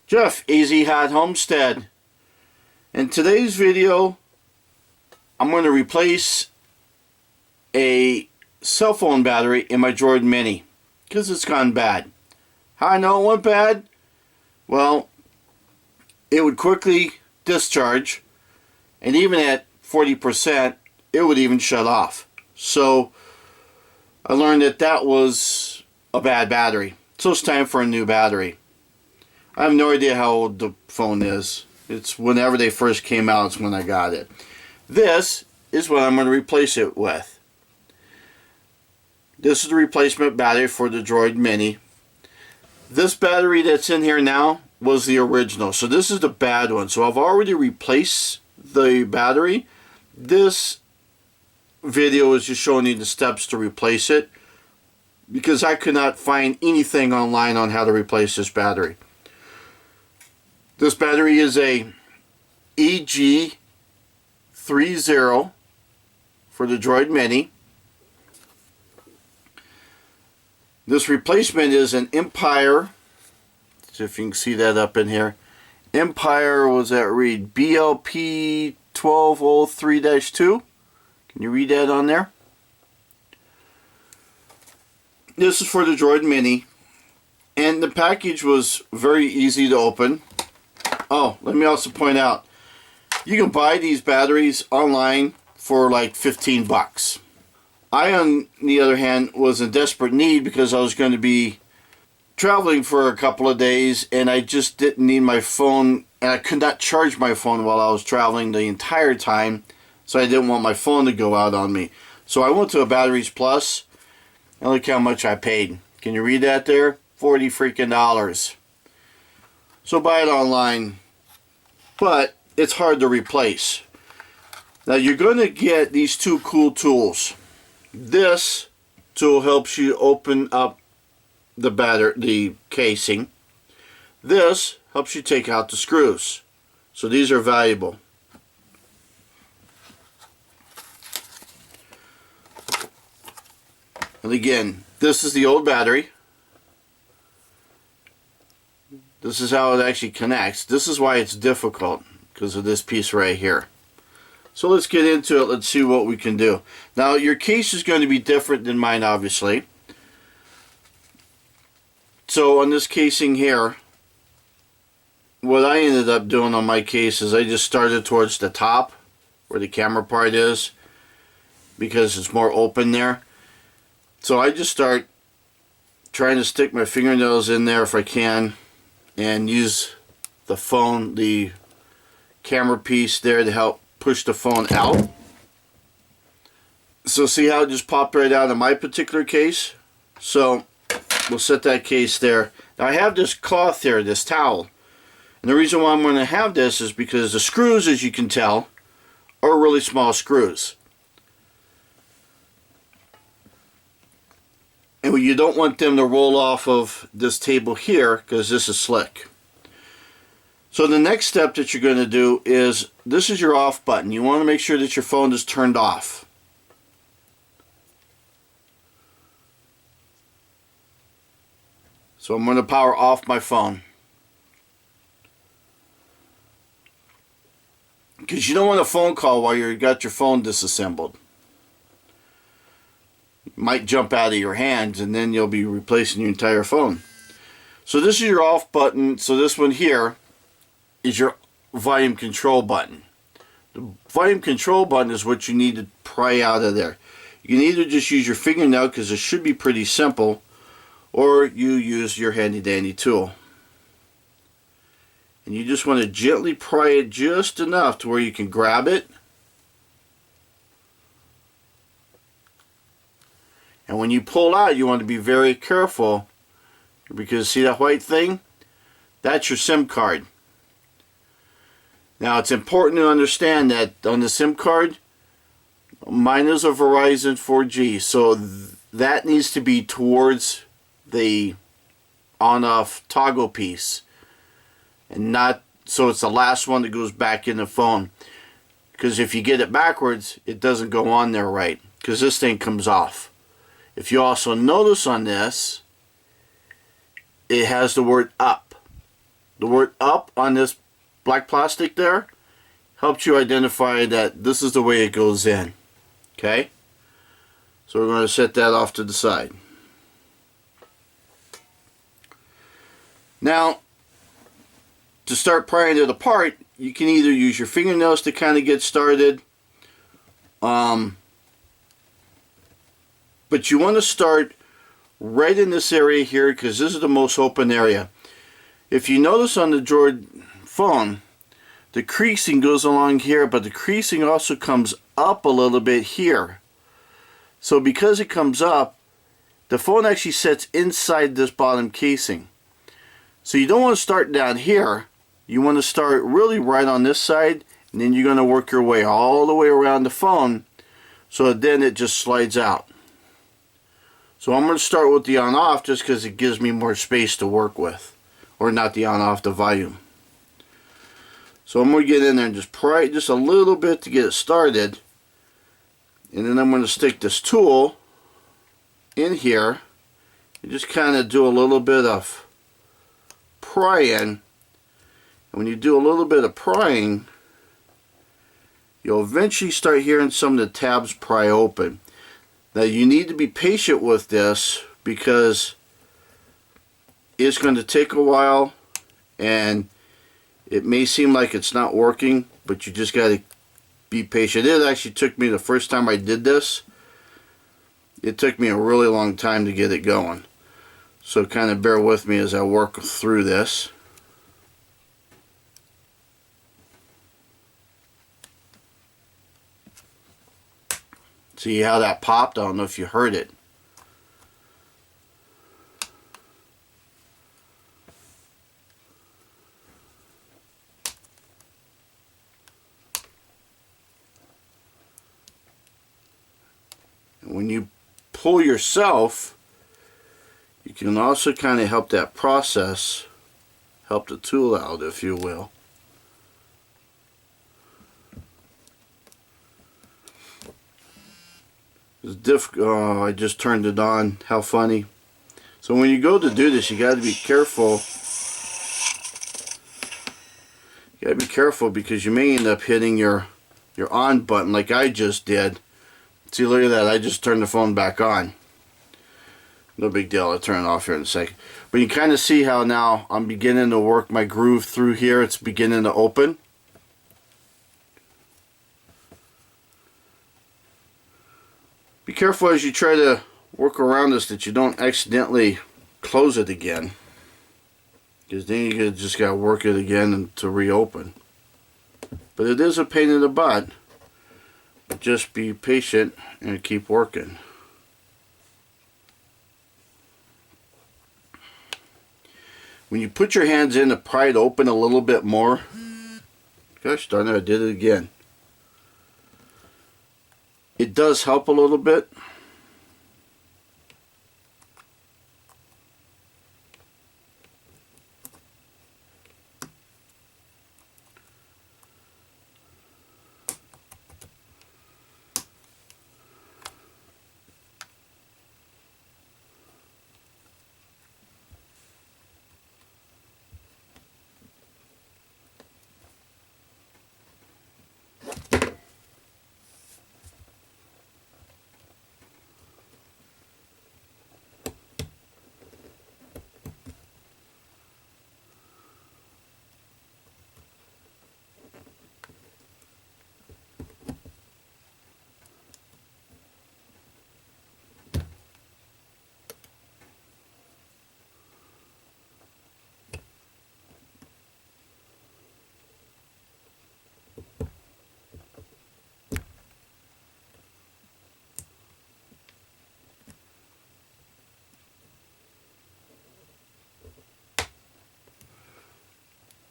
Jeff, Easy Hat Homestead. In today's video, I'm going to replace a cell phone battery in my Droid MIni because it's gone bad. How I know it went bad? Well, it would quickly discharge, and even at 40%, it would even shut off. So I learned that that was a bad battery. So it's time for a new battery. I have no idea how old the phone is. It's whenever they first came out, it's when I got it. This is what I'm going to replace it with. This is the replacement battery for the Droid MIni. This battery that's in here now was the original. So this is the bad one. So I've already replaced the battery. This video is just showing you the steps to replace it, because I could not find anything online on how to replace this battery. This battery is a EG30 for the Droid MIni. This replacement is an Empire, see if you can see that up in here. Empire, was that read? BLP 1203-2. Can you read that on there? This is for the Droid MIni, and the package was very easy to open. Oh, let me also point out, you can buy these batteries online for like 15 bucks. I, on the other hand, was in desperate need because I was going to be traveling for a couple of days, and I just didn't need my phone, and I could not charge my phone while I was traveling the entire time, so I didn't want my phone to go out on me. So I went to a Batteries Plus, and look how much I paid. Can you read that there? $40 freaking. So buy it online, but it's hard to replace. Now you're going to get these two cool tools. This tool helps you open up the casing. This helps you take out the screws. So these are valuable. And again, this is the old battery. This is how it actually connects. This is why it's difficult, because of this piece right here. So let's get into it. Let's see what we can do. Now your case is going to be different than mine, obviously. So on this casing here, what I ended up doing on my case is I just started towards the top where the camera part is, because it's more open there. So I just start trying to stick my fingernails in there if I can, and use the phone, the camera piece there, to help push the phone out. So see how it just popped right out of my particular case? So we'll set that case there. Now I have this cloth here, this towel. And the reason why I'm going to have this is because the screws, as you can tell, are really small screws. And you don't want them to roll off of this table here, because this is slick. So the next step that you're going to do is, this is your off button. You want to make sure that your phone is turned off. So I'm going to power off my phone, because you don't want a phone call while you've got your phone disassembled. It might jump out of your hands, and then you'll be replacing your entire phone. So this is your off button. So this one here is your volume control button. The volume control button is what you need to pry out of there. You can either just use your fingernail, because it should be pretty simple, or you use your handy dandy tool. And you just want to gently pry it just enough to where you can grab it. And when you pull out, you want to be very careful, because see that white thing? That's your SIM card. Now it's important to understand that on the SIM card, mine is a Verizon 4G, so that needs to be towards the on-off toggle piece, and not so it's the last one that goes back in the phone, because if you get it backwards, it doesn't go on there right, because this thing comes off. If you also notice on this, it has the word up. the word up on this black plastic there helps you identify that this is the way it goes in. Okay? So we're going to set that off to the side. Now, to start prying it apart, you can either use your fingernails to kind of get started, but you want to start right in this area here because this is the most open area. If you notice on the Droid phone, the creasing goes along here, but the creasing also comes up a little bit here. So because it comes up, the phone actually sits inside this bottom casing. So you don't want to start down here. You want to start really right on this side, and then you're going to work your way all the way around the phone so then it just slides out. So I'm going to start with the on-off just because it gives me more space to work with. Or not the on-off, the volume. So I'm going to get in there and just pry it just a little bit to get it started. And then I'm going to stick this tool in here and just kind of do a little bit of prying. And when you do a little bit of prying, you'll eventually start hearing some of the tabs pry open. Now you need to be patient with this because it's going to take a while and it may seem like it's not working, but you just got to be patient. It actually took me, the first time I did this, it took me a really long time to get it going. So kind of bear with me as I work through this. See how that popped? I don't know if you heard it. And when you pull yourself, you can also kind of help that process, help the tool out, if you will. It's difficult. Oh, I just turned it on. How funny. So when you go to do this, you got to be careful. You got to be careful because you may end up hitting your on button like I just did. See, look at that. I just turned the phone back on. No big deal. I'll turn it off here in a second. But you kind of see how now I'm beginning to work my groove through here. It's beginning to open. Be careful as you try to work around this that you don't accidentally close it again, because then you just got to work it again to reopen. But it is a pain in the butt. Just be patient and keep working. When you put your hands in to pry it open a little bit more, gosh darn it, I did it again. It does help a little bit.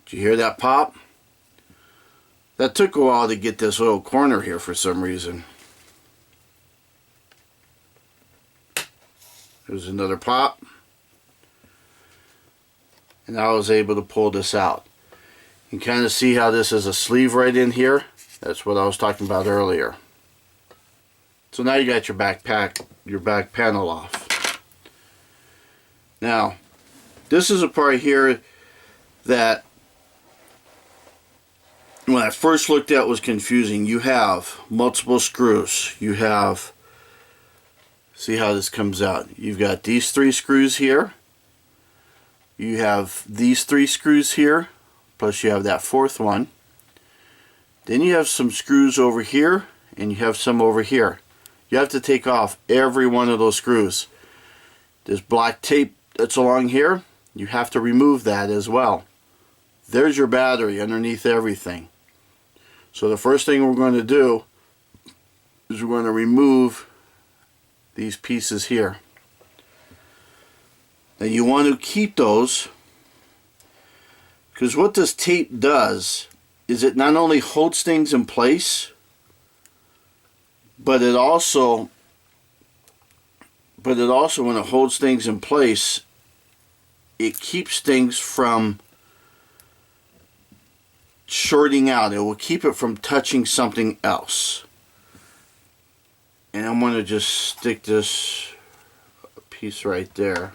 Did you hear that pop? That took a while to get this little corner here for some reason. There's another pop. And I was able to pull this out. You can kind of see how this is a sleeve right in here. That's what I was talking about earlier. So now you got your back panel off. Now, this is a part here that when I first looked at was confusing. You have multiple screws. You have, see how this comes out. You've got these 3 screws here. You have these 3 screws here, plus you have that 4th one. Then you have some screws over here, and you have some over here. You have to take off every one of those screws. This black tape that's along here, you have to remove that as well. There's your battery underneath everything. So the first thing we're going to do is we're going to remove these pieces here. And you want to keep those, because what this tape does is it not only holds things in place, but it also when it holds things in place, it keeps things from shorting out. It will keep it from touching something else. And I'm going to just stick this piece right there.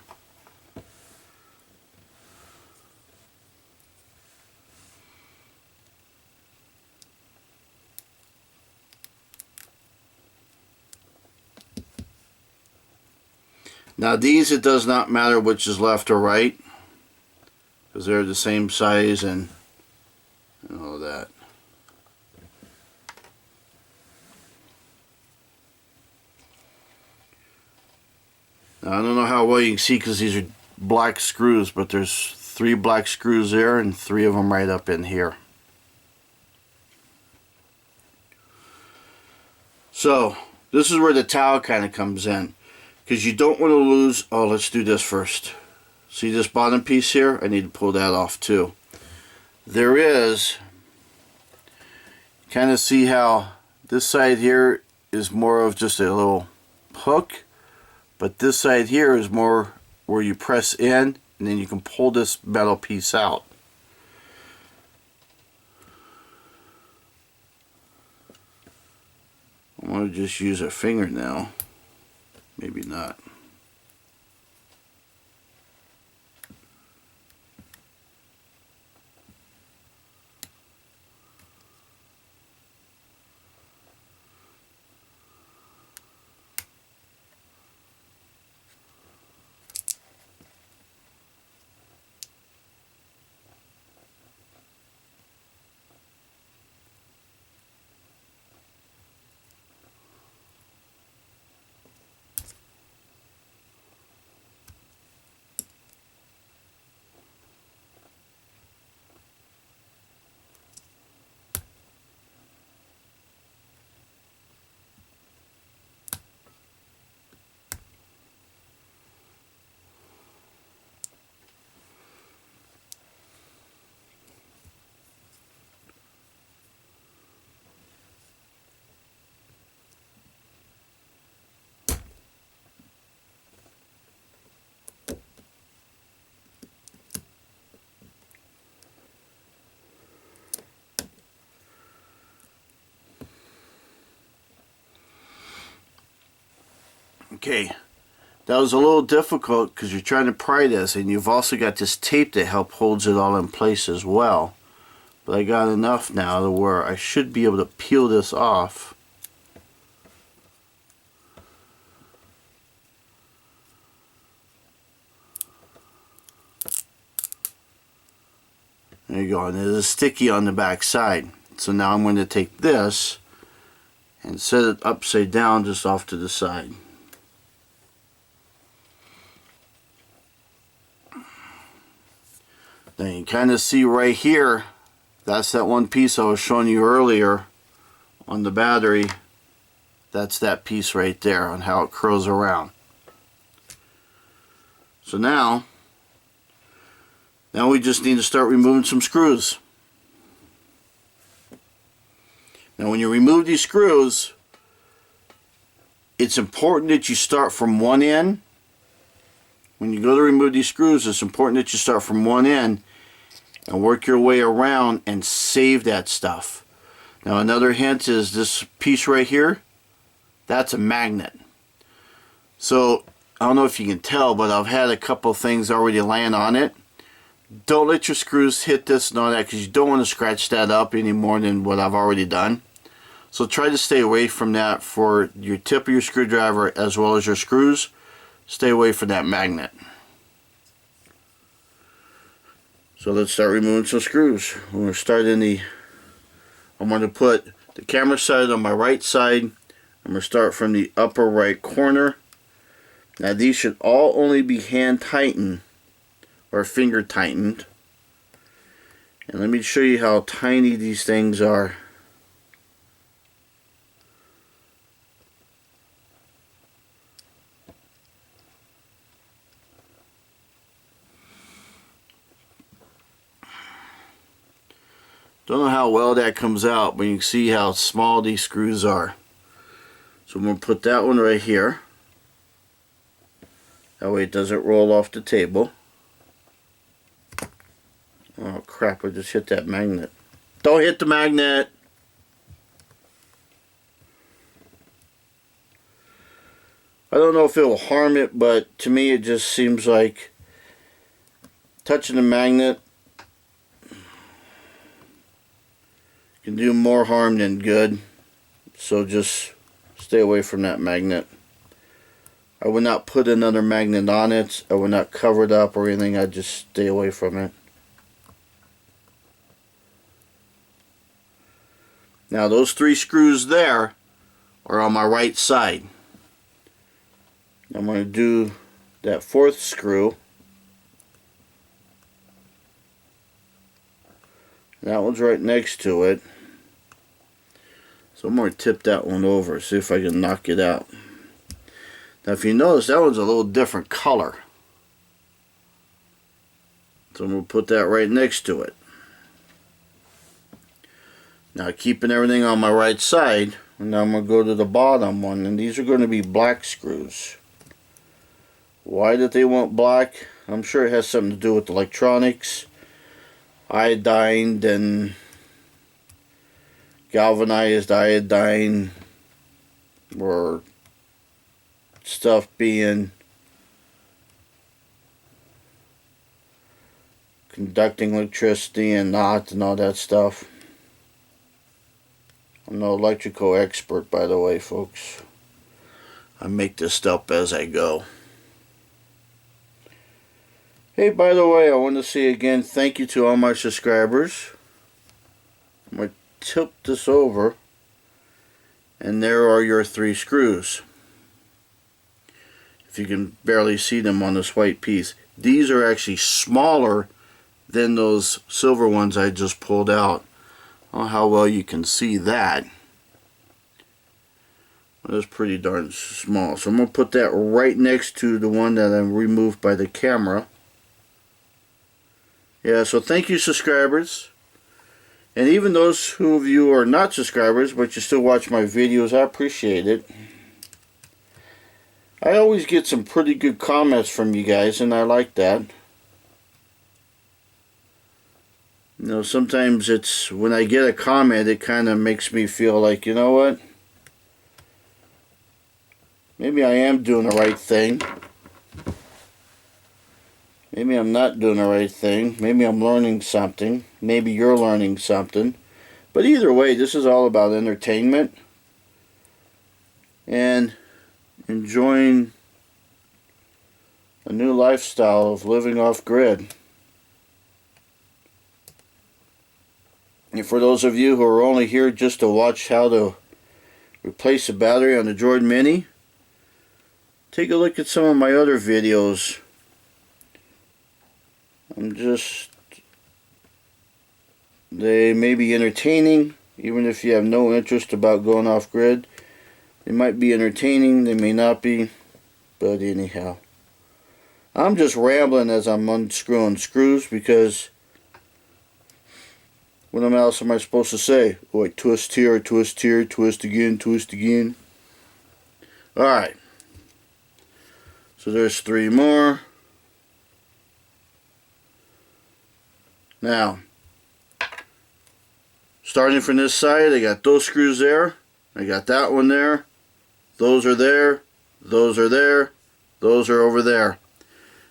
Now these, it does not matter which is left or right, because they're the same size and all that. Now I don't know how well you can see because these are black screws, but there's 3 black screws there and 3 of them right up in here. So this is where the towel kind of comes in. Because you don't want to lose, oh, let's do this first. See this bottom piece here? I need to pull that off too. There is, kind of see how this side here is more of just a little hook, but this side here is more where you press in and then you can pull this metal piece out. I'm going to just use a finger now. Maybe not. Okay, that was a little difficult because you're trying to pry this, and you've also got this tape that helps holds it all in place as well. But I got enough now to where I should be able to peel this off. There you go, and it is sticky on the back side. So now I'm going to take this and set it upside down just off to the side. Then you kind of see right here, that's that one piece I was showing you earlier on the battery. That's that piece right there on how it curls around. So now we just need to start removing some screws. Now when you remove these screws, it's important that you start from one end. When you go to remove these screws, it's important that you start from one end and work your way around and save that stuff. Now another hint is this piece right here, that's a magnet. So I don't know if you can tell, but I've had a couple things already land on it. don't let your screws hit this and all that, because you don't want to scratch that up any more than what I've already done. So try to stay away from that for your tip of your screwdriver as well as your screws. Stay away from that magnet. So let's start removing some screws. We're going to start in the, I'm going to put the camera side on my right side. I'm going to start from the upper right corner. Now these should all only be hand tightened or finger tightened. And let me show you how tiny these things are. Don't know how well that comes out, but you can see how small these screws are. So I'm going to put that one right here. That way it doesn't roll off the table. Oh crap, I just hit that magnet. Don't hit the magnet! I don't know if it will harm it, but to me it just seems like touching the magnet can do more harm than good. So just stay away from that magnet. I would not put another magnet on it. I would not cover it up or anything. I'd just stay away from it. Now those 3 screws there are on my right side. I'm going to do that 4th screw. That one's right next to it. So I'm going to tip that one over, see if I can knock it out. Now if you notice, that one's a little different color. So I'm going to put that right next to it. Now keeping everything on my right side, and now I'm going to go to the bottom one, and these are going to be black screws. Why did they want black? I'm sure it has something to do with electronics, iodine and galvanized iodine, or stuff being conducting electricity and not, and all that stuff. I'm no electrical expert, by the way, folks. I make this up as I go. Hey, by the way, I want to say again, thank you to all my subscribers. I'm going to tip this over, and there are your 3 screws. If you can barely see them on this white piece. These are actually smaller than those silver ones I just pulled out. I don't know how well you can see that. That's pretty darn small. So I'm going to put that right next to the one that I removed by the camera. Yeah, so thank you, subscribers. And even those who of you are not subscribers, but you still watch my videos, I appreciate it. I always get some pretty good comments from you guys, and I like that. You know, sometimes it's, when I get a comment, it kind of makes me feel like, you know what? Maybe I am doing the right thing. Maybe I'm not doing the right thing. Maybe I'm learning something. Maybe you're learning something. But either way, this is all about entertainment and enjoying a new lifestyle of living off grid. And for those of you who are only here just to watch how to replace a battery on the Droid MIni, take a look at some of my other videos. They may be entertaining, even if you have no interest about going off grid. They might be entertaining, they may not be, but anyhow. I'm just rambling as I'm unscrewing screws, because what else am I supposed to say? Oh, I twist here, twist here, twist again, twist again. Alright. So there's 3 more. Now, starting from this side, I got those screws there. I got that one there. Those are there. Those are there. Those are over there.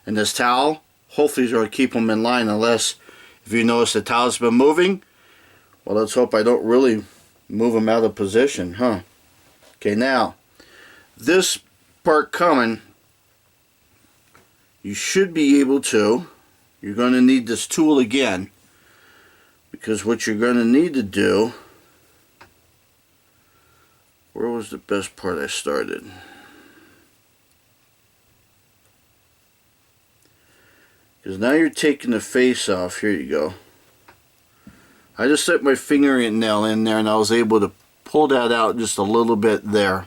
And this towel hopefully it's going to keep them in line, unless if you notice the tile's been moving. Well, let's hope I don't really move them out of position, huh? Okay, now this part coming, you should be able to, you're going to need this tool again, because what you're going to need to do, where was the best part I started? Because now you're taking the face off. Here you go. I just stuck my fingernail in there and I was able to pull that out just a little bit there.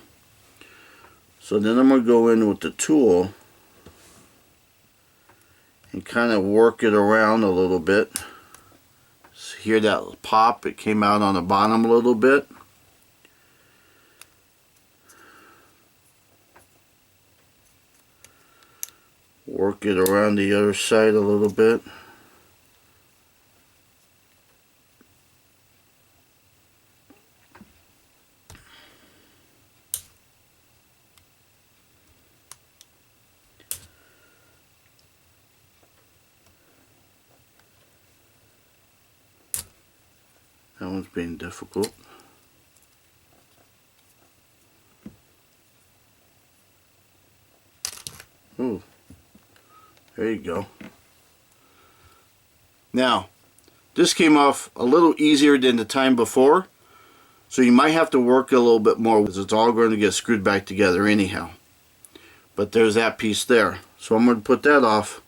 So then I'm going to go in with the tool and kind of work it around a little bit. So hear that pop? It came out on the bottom a little bit. Work it around the other side a little bit. That one's being difficult. Ooh. There you go. Now, this came off a little easier than the time before, so you might have to work a little bit more because it's all going to get screwed back together anyhow. But there's that piece there. So I'm going to put that off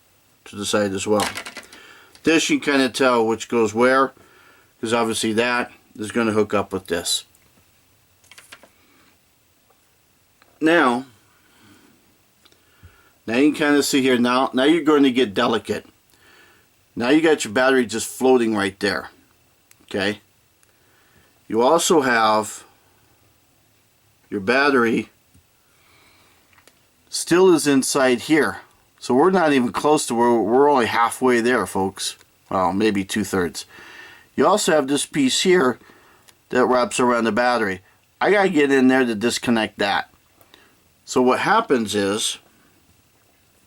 to the side as well. This you can kind of tell which goes where, because obviously that is going to hook up with this. Now you can kind of see here, now you're going to get delicate. Now you got your battery just floating right there. Okay. You also have your battery still is inside here. So we're not even close to where we're only halfway there, folks. Well, maybe 2/3. You also have this piece here that wraps around the battery. I gotta get in there to disconnect that. So what happens is,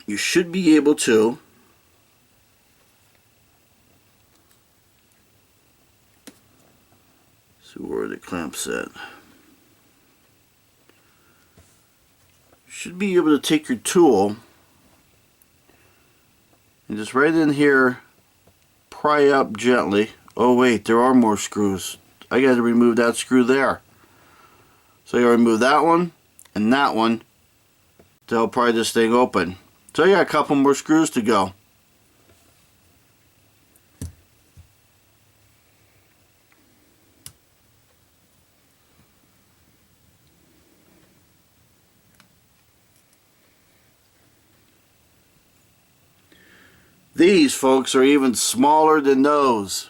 you should be able to see where the clamp's at. You should be able to take your tool and just right in here pry up gently. Oh wait, there are more screws. I got to remove that screw there. So I got to remove that one and that one to help pry this thing open. So I got a couple more screws to go. These, folks, are even smaller than those.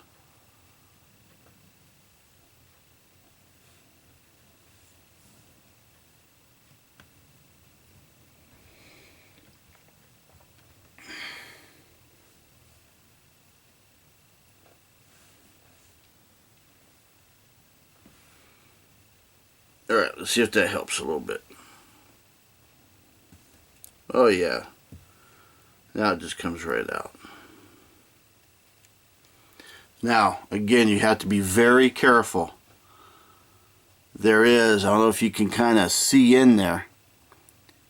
Alright, let's see if that helps a little bit. Oh yeah. Now it just comes right out. Now, again, you have to be very careful. There is, I don't know if you can kind of see in there,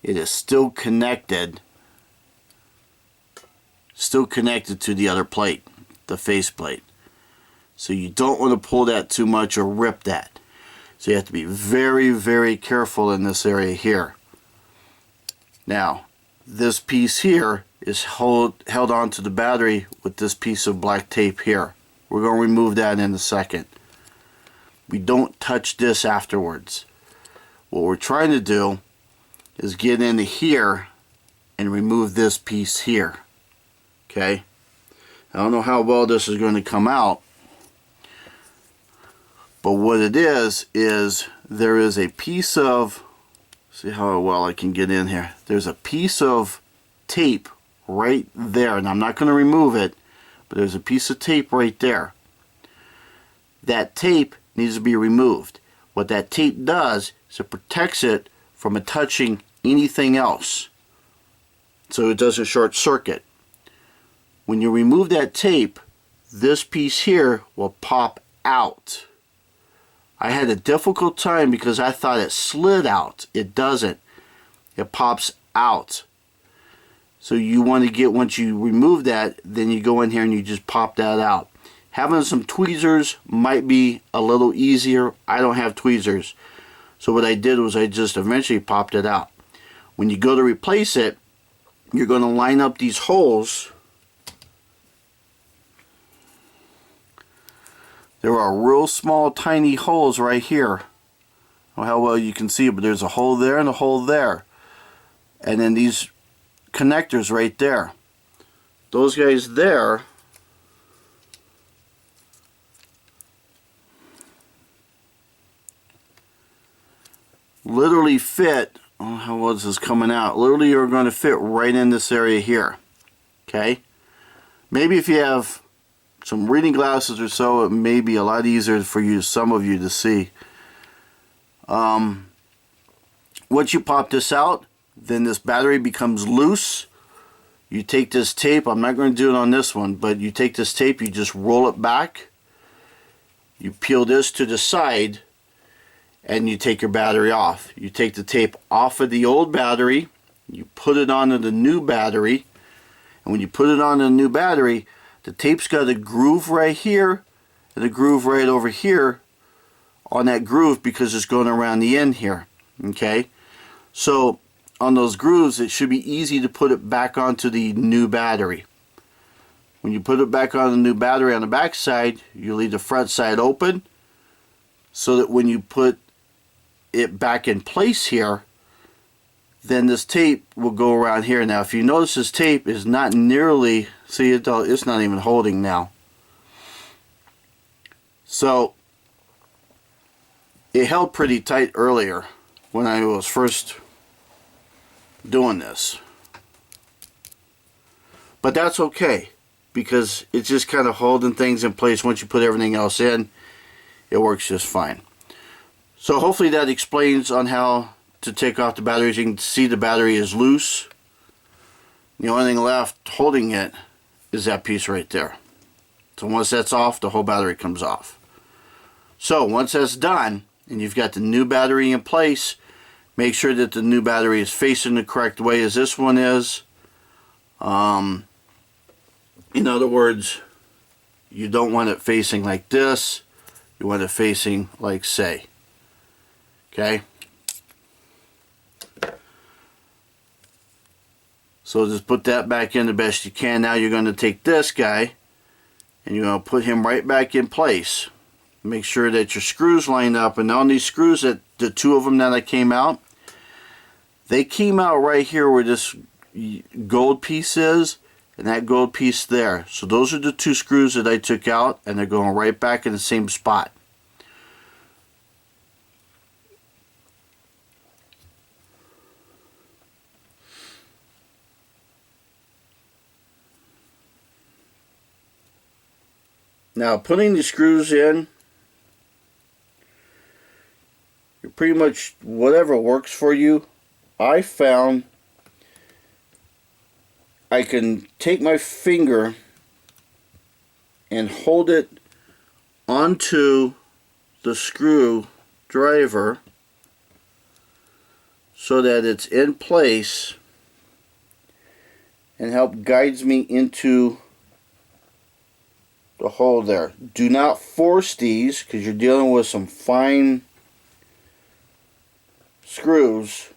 it is still connected to the other plate, the face plate. So you don't want to pull that too much or rip that. So you have to be very, very careful in this area here. Now, this piece here is held onto the battery with this piece of black tape here. We're going to remove that in a second. We don't touch this afterwards. What we're trying to do is get into here and remove this piece here. Okay? I don't know how well this is going to come out, but what it is there is a piece of, see how well I can get in here. There's a piece of tape right there, and I'm not going to remove it, but there's a piece of tape right there. That tape needs to be removed. What that tape does is it protects it from it touching anything else, so it doesn't short circuit. when you remove that tape, this piece here will pop out. I had a difficult time because I thought it slid out. It doesn't. It pops out. So you want to get, once you remove that, then you go in here and you just pop that out. Having some tweezers might be a little easier. I don't have tweezers. So what I did was I just eventually popped it out. When you go to replace it, you're going to line up these holes. There are real small tiny holes right here. I don't know how well you can see it, but there's a hole there and a hole there. And then these connectors right there. Those guys there literally fit. Oh, how was this coming out? Literally are going to fit right in this area here. Okay? Maybe if you have some reading glasses or so, it may be a lot easier for you, some of you, to see. Once you pop this out, then this battery becomes loose. You take this tape, I'm not going to do it on this one, but you take this tape, you just roll it back, you peel this to the side, and you take your battery off. You take the tape off of the old battery, you put it onto the new battery, and when you put it on the new battery, the tape's got a groove right here and a groove right over here on that groove because it's going around the end here. Okay, so on those grooves it should be easy to put it back onto the new battery. When you put it back on the new battery on the back side, you leave the front side open so that when you put it back in place here, then this tape will go around here. Now if you notice, this tape is not nearly, see, it's not even holding now. So it held pretty tight earlier when I was first doing this, but that's okay because it's just kind of holding things in place. Once you put everything else in, it works just fine. So hopefully that explains on how to take off the batteries. You can see the battery is loose. The only thing left holding it is that piece right there. So once that's off, the whole battery comes off. So once that's done and you've got the new battery in place, make sure that the new battery is facing the correct way as this one is. In other words, you don't want it facing like this. You want it facing like say. Okay? So just put that back in the best you can. Now you're going to take this guy and you're going to put him right back in place. Make sure that your screws line up. And on these screws, that the two of them that I came out, they came out right here where this gold piece is and that gold piece there. So those are the two screws that I took out, and they're going right back in the same spot. Now putting the screws in, you're pretty much whatever works for you. I found I can take my finger and hold it onto the screw driver so that it's in place and help guides me into the hole there. Do not force these because you're dealing with some fine screws,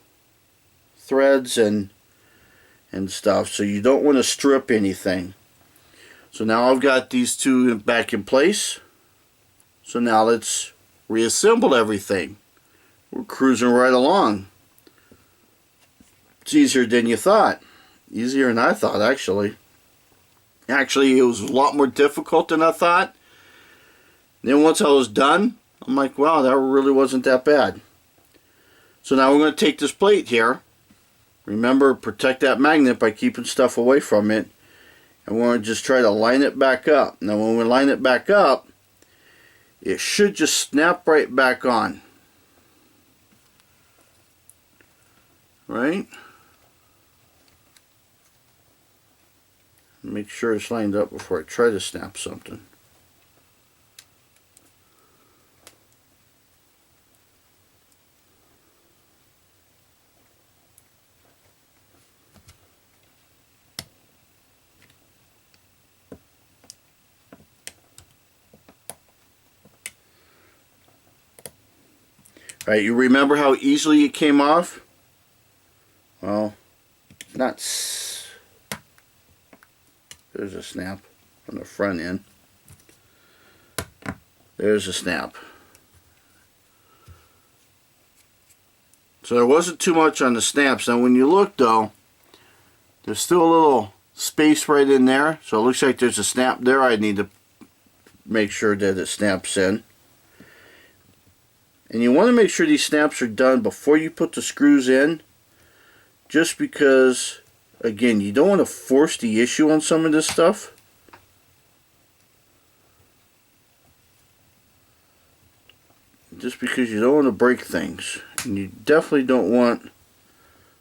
threads and stuff, so you don't want to strip anything. So now I've got these two back in place. So now let's reassemble everything. We're cruising right along. It's easier than you thought. Easier than I thought, actually. Actually, it was a lot more difficult than I thought. Then once I was done, I'm like, wow, that really wasn't that bad. So now we're going to take this plate here. Remember, protect that magnet by keeping stuff away from it. And we're going to just try to line it back up. Now when we line it back up, it should just snap right back on. Right? Make sure it's lined up before I try to snap something. Alright, you remember how easily it came off? Well, not. There's a snap on the front end. There's a snap. So there wasn't too much on the snaps. Now when you look though, there's still a little space right in there. So it looks like there's a snap there. I need to make sure that it snaps in. And you want to make sure these snaps are done before you put the screws in. Just because, again, you don't want to force the issue on some of this stuff. Just because you don't want to break things. And you definitely don't want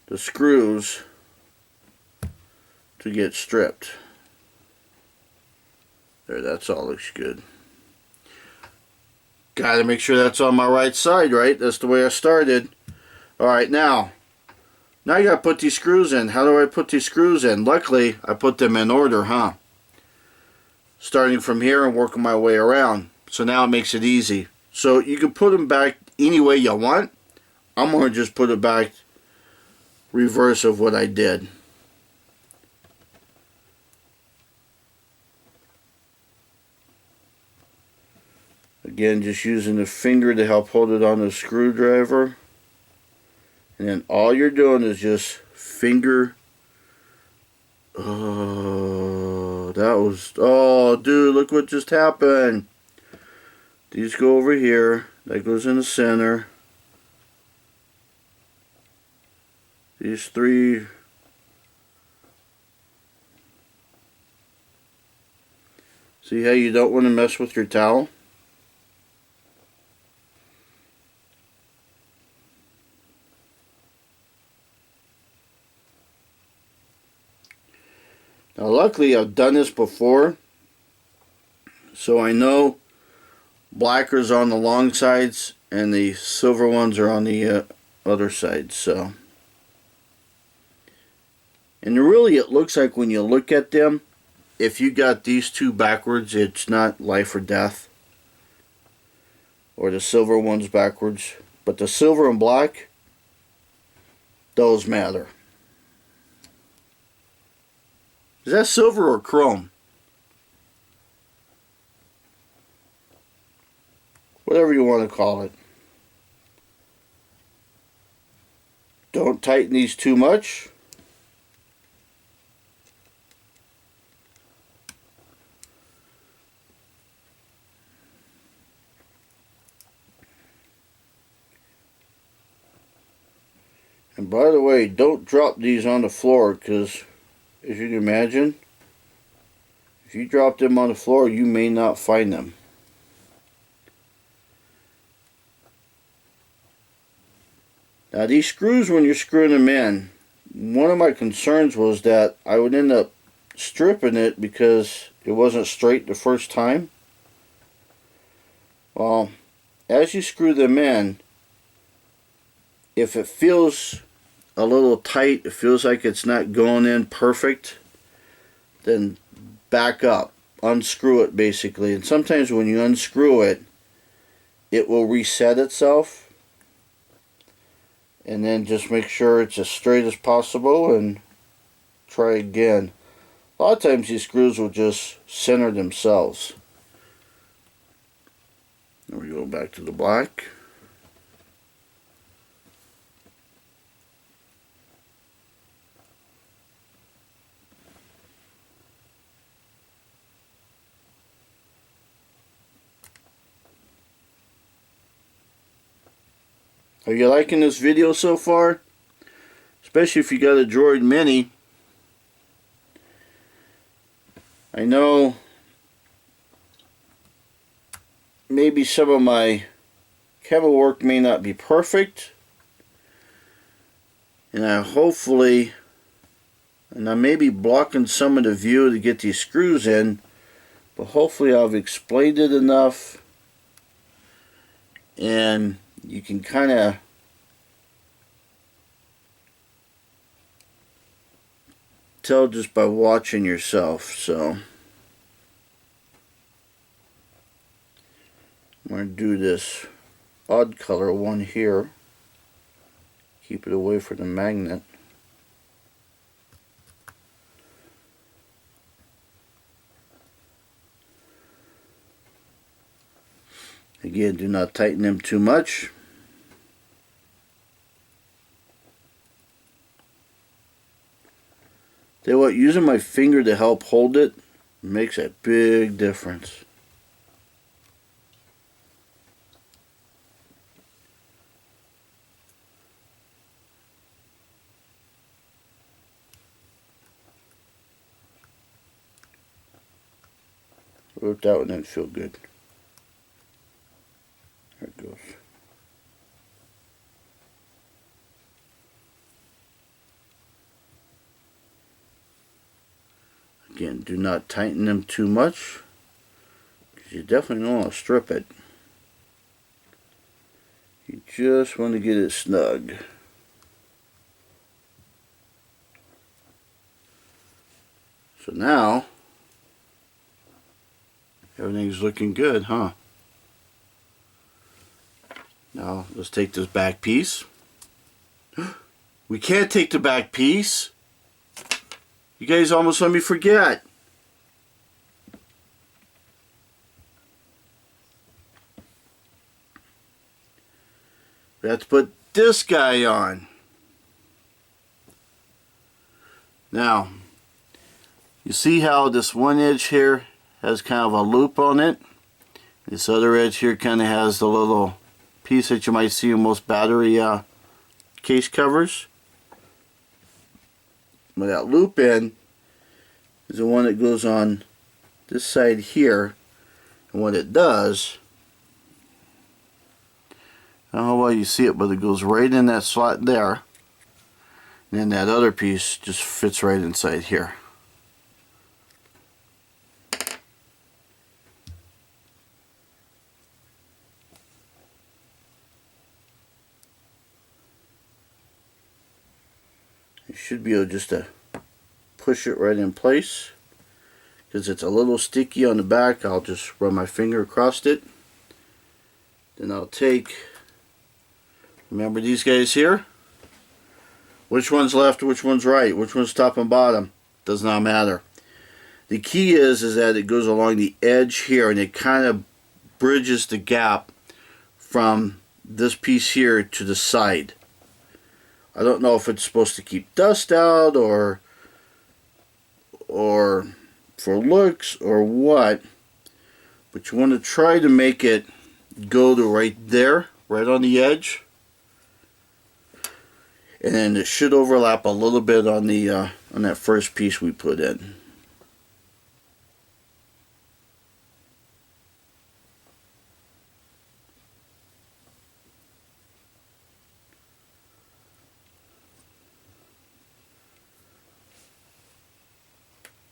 the screws to get stripped. There, that's all looks good. Gotta make sure that's on my right side, right? That's the way I started. Alright, now I gotta put these screws in. How do I put these screws in? Luckily, I put them in order, huh? Starting from here and working my way around. So now it makes it easy. So you can put them back any way you want. I'm gonna just put it back reverse of what I did. Again, just using the finger to help hold it on the screwdriver. And then all you're doing is just finger. Oh, that was, oh dude, look what just happened. These go over here. That goes in the center. These three. See how you don't want to mess with your towel? Now luckily I've done this before, so I know blackers on the long sides and the silver ones are on the other side. So, and really it looks like when you look at them, if you got these two backwards, it's not life or death, or the silver ones backwards, but the silver and black, those matter. Is that silver or chrome? Whatever you want to call it. Don't tighten these too much. And by the way, don't drop these on the floor, because as you can imagine, if you drop them on the floor, you may not find them. Now these screws, when you're screwing them in, one of my concerns was that I would end up stripping it because it wasn't straight the first time. Well, as you screw them in, if it feels a little tight, it feels like it's not going in perfect, then back up, unscrew it basically. And sometimes when you unscrew it, it will reset itself. And then just make sure it's as straight as possible and try again. A lot of times these screws will just center themselves. Then we go back to the black. Are you liking this video so far? Especially if you got a Droid Mini. I know maybe some of my camera work may not be perfect, and I hopefully And I may be blocking some of the view to get these screws in, but hopefully I've explained it enough and you can kind of tell just by watching yourself. So I'm going to do this odd color one here. Keep it away from the magnet. Again, do not tighten them too much. Tell you what, using my finger to help hold it makes a big difference. Wrote that one didn't feel good. There it goes. Again, do not tighten them too much, because you definitely don't want to strip it. You just want to get it snug. So now, everything's looking good, huh? Now, let's take this back piece. We can't take the back piece. You guys almost let me forget. We have to put this guy on. Now, you see how this one edge here has kind of a loop on it? This other edge here kind of has the little piece that you might see in most battery case covers. But that loop end is the one that goes on this side here, and what it does, I don't know why you see it, but it goes right in that slot there, and then that other piece just fits right inside here. You should be able just to push it right in place. Because it's a little sticky on the back, I'll just run my finger across it. Then I'll take, remember these guys here? Which one's left, which one's right, which one's top and bottom? Does not matter. The key is that it goes along the edge here and it kind of bridges the gap from this piece here to the side. I don't know if it's supposed to keep dust out or for looks or what, but you want to try to make it go to right there, right on the edge, and then it should overlap a little bit on the on that first piece we put in.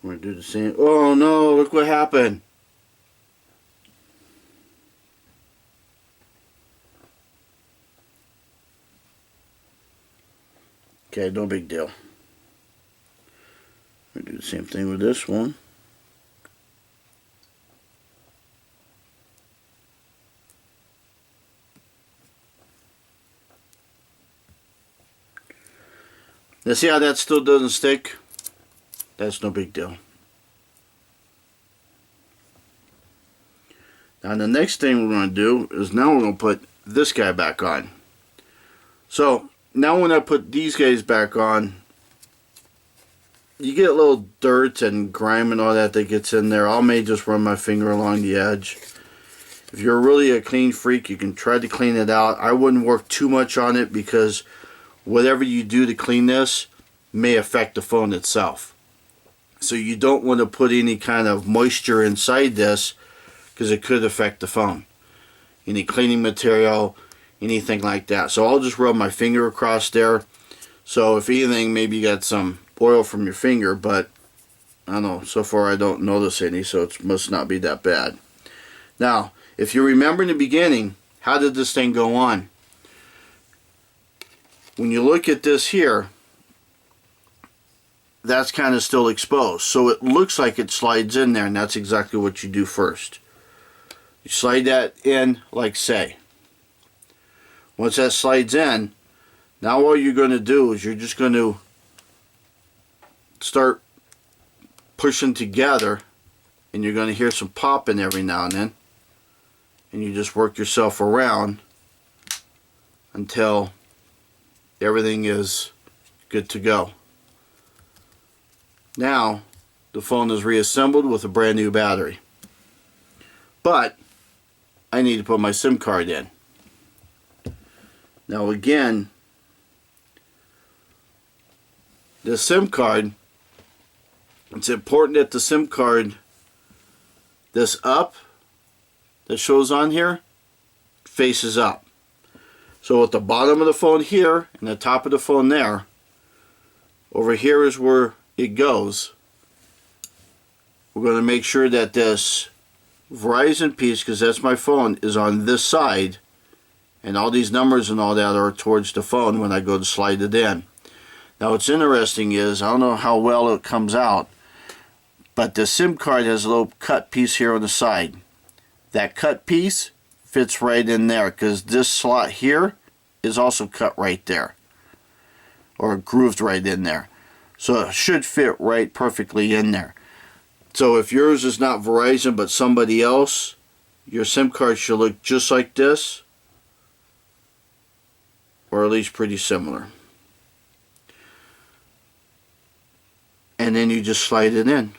I'm going to do the same. Oh no, look what happened. Okay, no big deal. I'm going to do the same thing with this one. Now see how that still doesn't stick? That's no big deal. Now the next thing we're going to do is now we're going to put this guy back on. So now when I put these guys back on, you get a little dirt and grime and all that gets in there. I may just run my finger along the edge. If you're really a clean freak, you can try to clean it out. I wouldn't work too much on it because whatever you do to clean this may affect the phone itself. So you don't want to put any kind of moisture inside this because it could affect the phone. Any cleaning material, anything like that. So I'll just rub my finger across there. So if anything, maybe you got some oil from your finger, but I don't know, so far I don't notice any, so it must not be that bad. Now, if you remember in the beginning, how did this thing go on? When you look at this here, that's kind of still exposed, so it looks like it slides in there, and that's exactly what you do first. You slide that in like say. Once that slides in, now all you're going to do is you're just going to start pushing together, and you're going to hear some popping every now and then, and you just work yourself around until everything is good to go. Now the phone is reassembled with a brand new battery, but I need to put my SIM card in. Now again, the SIM card, it's important that the SIM card, this up that shows on here, faces up. So at the bottom of the phone here and the top of the phone there, over here is where it goes. We're going to make sure that this Verizon piece, because that's my phone, is on this side, and all these numbers and all that are towards the phone when I go to slide it in. Now what's interesting is, I don't know how well it comes out, but the SIM card has a little cut piece here on the side. That cut piece fits right in there, because this slot here is also cut right there, or grooved right in there. So it should fit right perfectly in there. So if yours is not Verizon but somebody else, your SIM card should look just like this, or at least pretty similar. And then you just slide it in.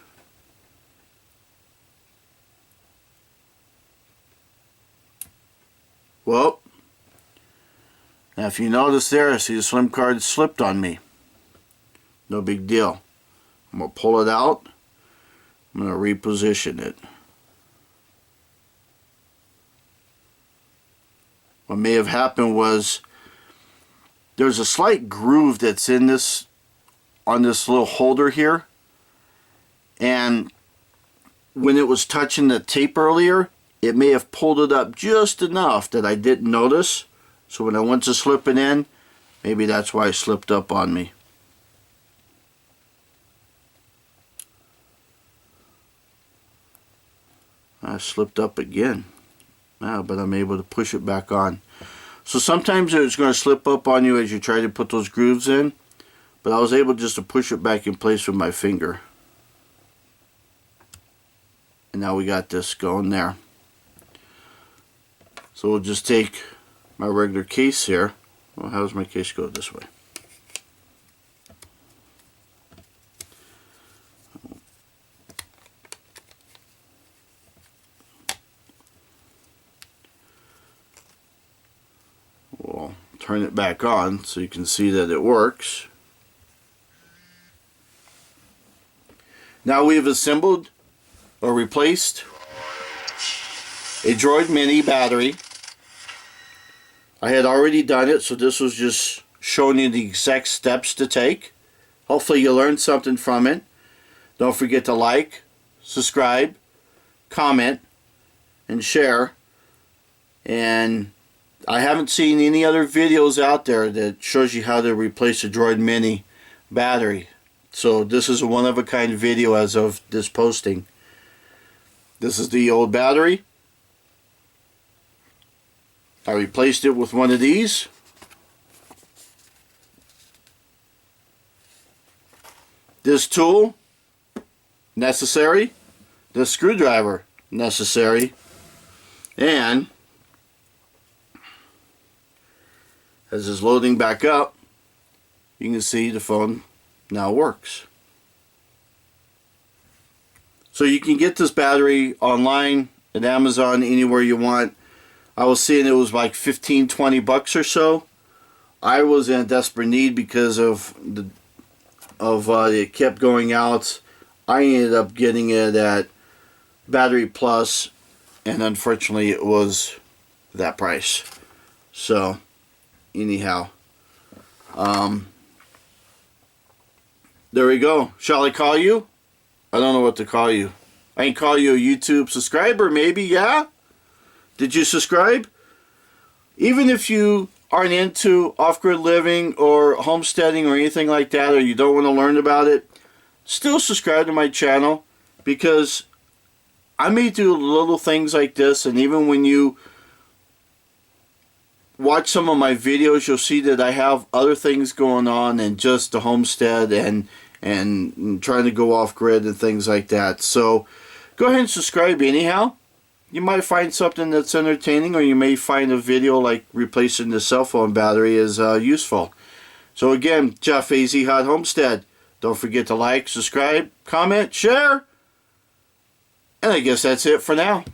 Well, now if you notice there, I see the SIM card slipped on me. No big deal. I'm going to pull it out. I'm going to reposition it. What may have happened was there's a slight groove that's in this, on this little holder here, and when it was touching the tape earlier, it may have pulled it up just enough that I didn't notice. So when I went to slip it in, maybe that's why it slipped up on me. I slipped up again. But I'm able to push it back on. So sometimes it's going to slip up on you as you try to put those grooves in, but I was able just to push it back in place with my finger. And now we got this going there. So we'll just take my regular case here. Well, how does my case go this way? We'll turn it back on so you can see that it works. Now we have assembled or replaced a Droid Mini battery. I had already done it, so this was just showing you the exact steps to take. Hopefully you learned something from it. Don't forget to like, subscribe, comment, and share. And I haven't seen any other videos out there that shows you how to replace a Droid Mini battery. So this is a one-of-a-kind video as of this posting. This is the old battery. I replaced it with one of these. This tool, necessary. This screwdriver, necessary. And as it's loading back up, you can see the phone now works. So you can get this battery online at Amazon, anywhere you want. I was seeing it was like 15-20 bucks or so. I was in desperate need because of it kept going out. I ended up getting it at Battery Plus, and unfortunately it was that price. So anyhow, There we go. Shall I call you? I don't know what to call you. I can call you a YouTube subscriber, maybe, yeah? Did you subscribe? Even if you aren't into off-grid living or homesteading or anything like that, or you don't want to learn about it, still subscribe to my channel, because I may do little things like this, and even when you watch some of my videos, you'll see that I have other things going on than just the homestead and trying to go off-grid and things like that. So go ahead and subscribe anyhow. You might find something that's entertaining, or you may find a video like replacing the cell phone battery is useful. So again, Jeff AZ Hot Homestead. Don't forget to like, subscribe, comment, share. And I guess that's it for now.